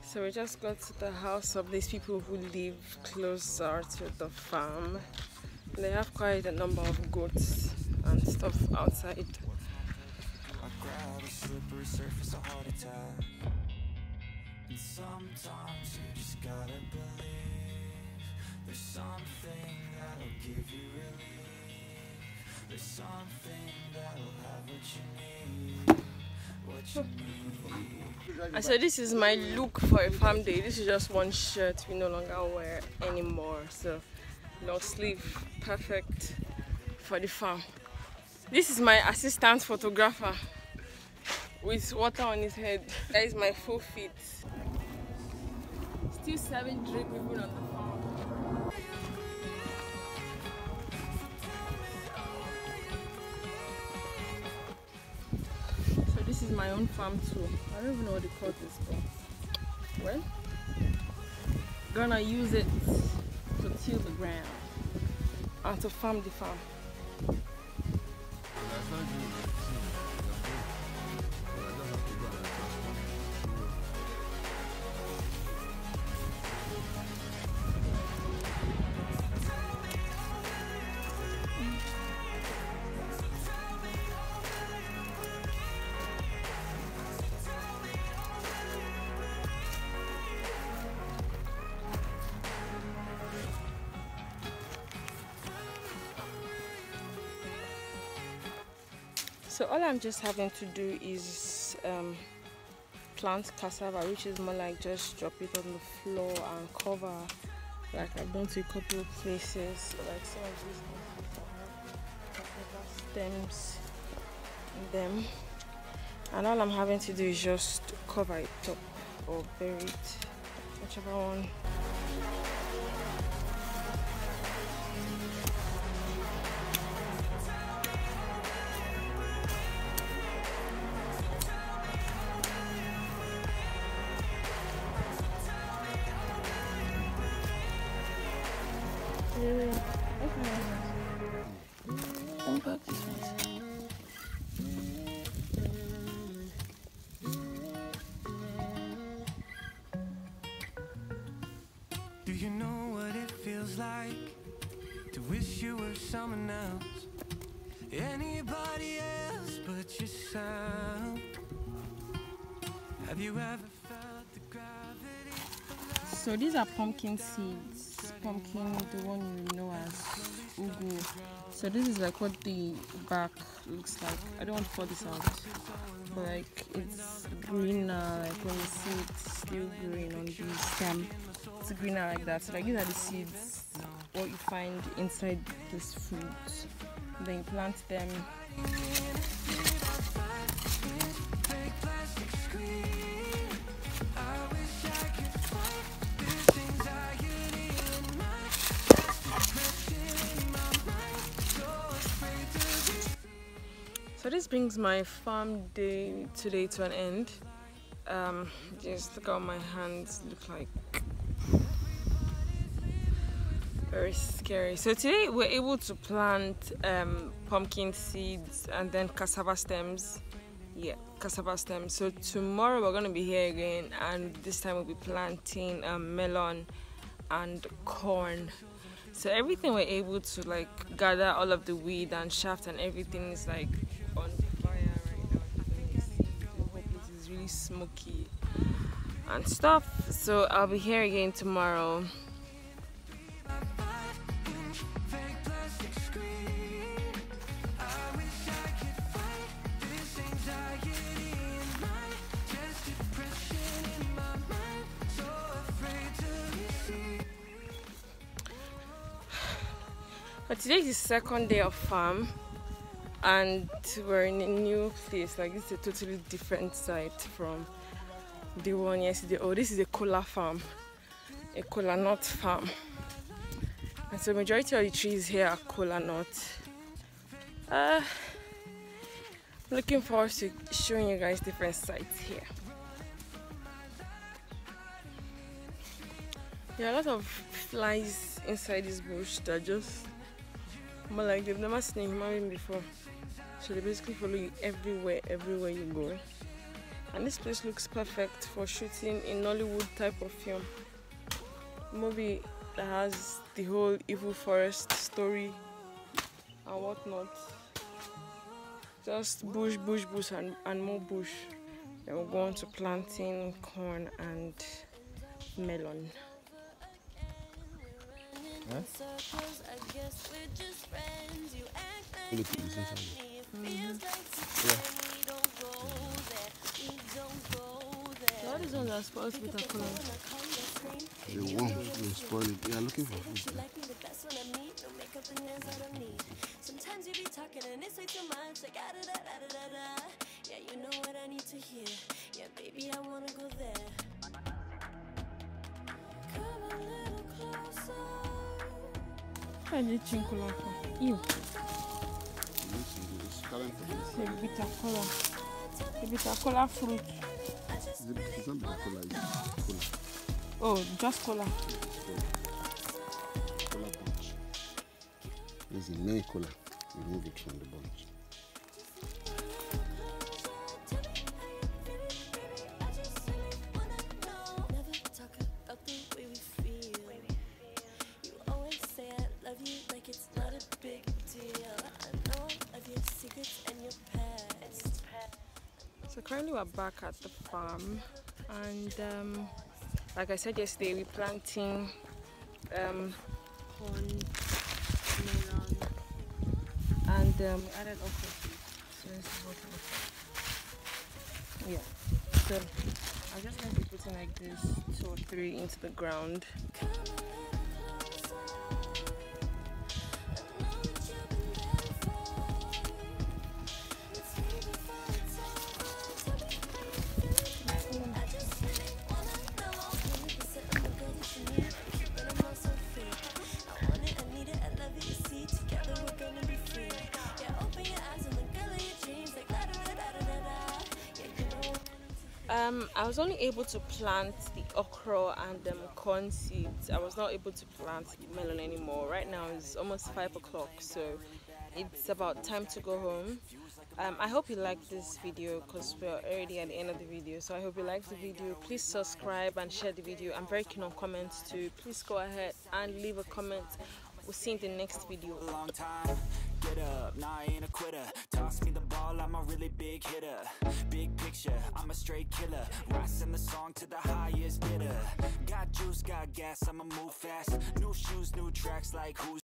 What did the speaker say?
So we just got to the house of these people who live closer to the farm. They have quite a number of goats and stuff outside. Sometimes you just gotta believe there's something that'll give you relief. There's something that'll have what you need. And so this is my look for a farm day. This is just one shirt we no longer wear anymore. So long sleeve, perfect for the farm. This is my assistant photographer with water on his head. That is my full fit. Still serving drink people on the farm. So this is my own farm too. I don't even know what they call this, but well, gonna use it to till the ground and to farm the farm. So all I'm just having to do is plant cassava, which is more like just drop it on the floor and cover, like I've done to a couple of places. Like some of these cassava stems in them, and all I'm having to do is just cover it up or bury it, whichever one. Do you know what it feels like to wish you were someone else, anybody else but yourself? Have you ever felt the gravity? So these are pumpkin seeds. Pumpkin, the one you know as ugu. So this is like what the back looks like. I don't want to pour this out, but like it's greener. Like when you see it's still green on the stem, it's greener like that. So like these are the seeds, what you find inside this fruit. Then you plant them. So this brings my farm day today to an end. Just look how my hands look like. Very scary. So today we're able to plant pumpkin seeds and then cassava stems. Yeah, cassava stems. So tomorrow we're gonna be here again, and this time we'll be planting melon and corn. So everything we're able to like gather, all of the weed and shaft and everything is like on fire right now. You see, the whole place is really smoky and stuff. So I'll be here again tomorrow. But today is the second day of farm, and we're in a new place. Like this is a totally different site from the one yesterday. Oh, this is a kola farm, a kola nut farm, and so majority of the trees here are kola nut. Looking forward to showing you guys different sites here. There are a lot of flies inside this bush that just more like they've never seen a human being before. So they basically follow you everywhere you go. And this place looks perfect for shooting a Nollywood type of film. Movie that has the whole evil forest story and whatnot. Just bush, bush, bush, and more bush. Then we'll go on to planting corn and melon. Huh? Look at this inside. All these ones are supposed to be the color. The one will spoil it. They are looking for food. Sometimes you be talking and it's way too much. Like yeah, you know what I need to hear. Yeah, baby, I wanna go there. Come a little closer. Why did you color? Ew. It's current for this. The bitter color. The bitter color fruit. It's not bitter cola, it's cola. Oh, just cola. Cola bunch. This is the main cola. Remove it from the bunch. Never talk about the way we feel. You always say I love you like it's not a big deal. I know of your secrets and your past. So currently we're back at the farm, and like I said yesterday, we're planting corn, melon, and we added okra. So this is what yeah. So I'm just going to be putting like this 2 or 3 into the ground. I was only able to plant the okra and corn seeds. I was not able to plant the melon anymore. Right now it's almost 5 o'clock, so it's about time to go home. I hope you liked this video because we're already at the end of the video. So I hope you liked the video. Please subscribe and share the video. I'm very keen on comments too. Please go ahead and leave a comment. We'll see you in the next video. Get up, nah, I ain't a quitter. Toss me the ball, I'm a really big hitter. Big picture, I'm a straight killer. Rising the song to the highest bidder. Got juice, got gas, I'ma move fast. New shoes, new tracks, like who's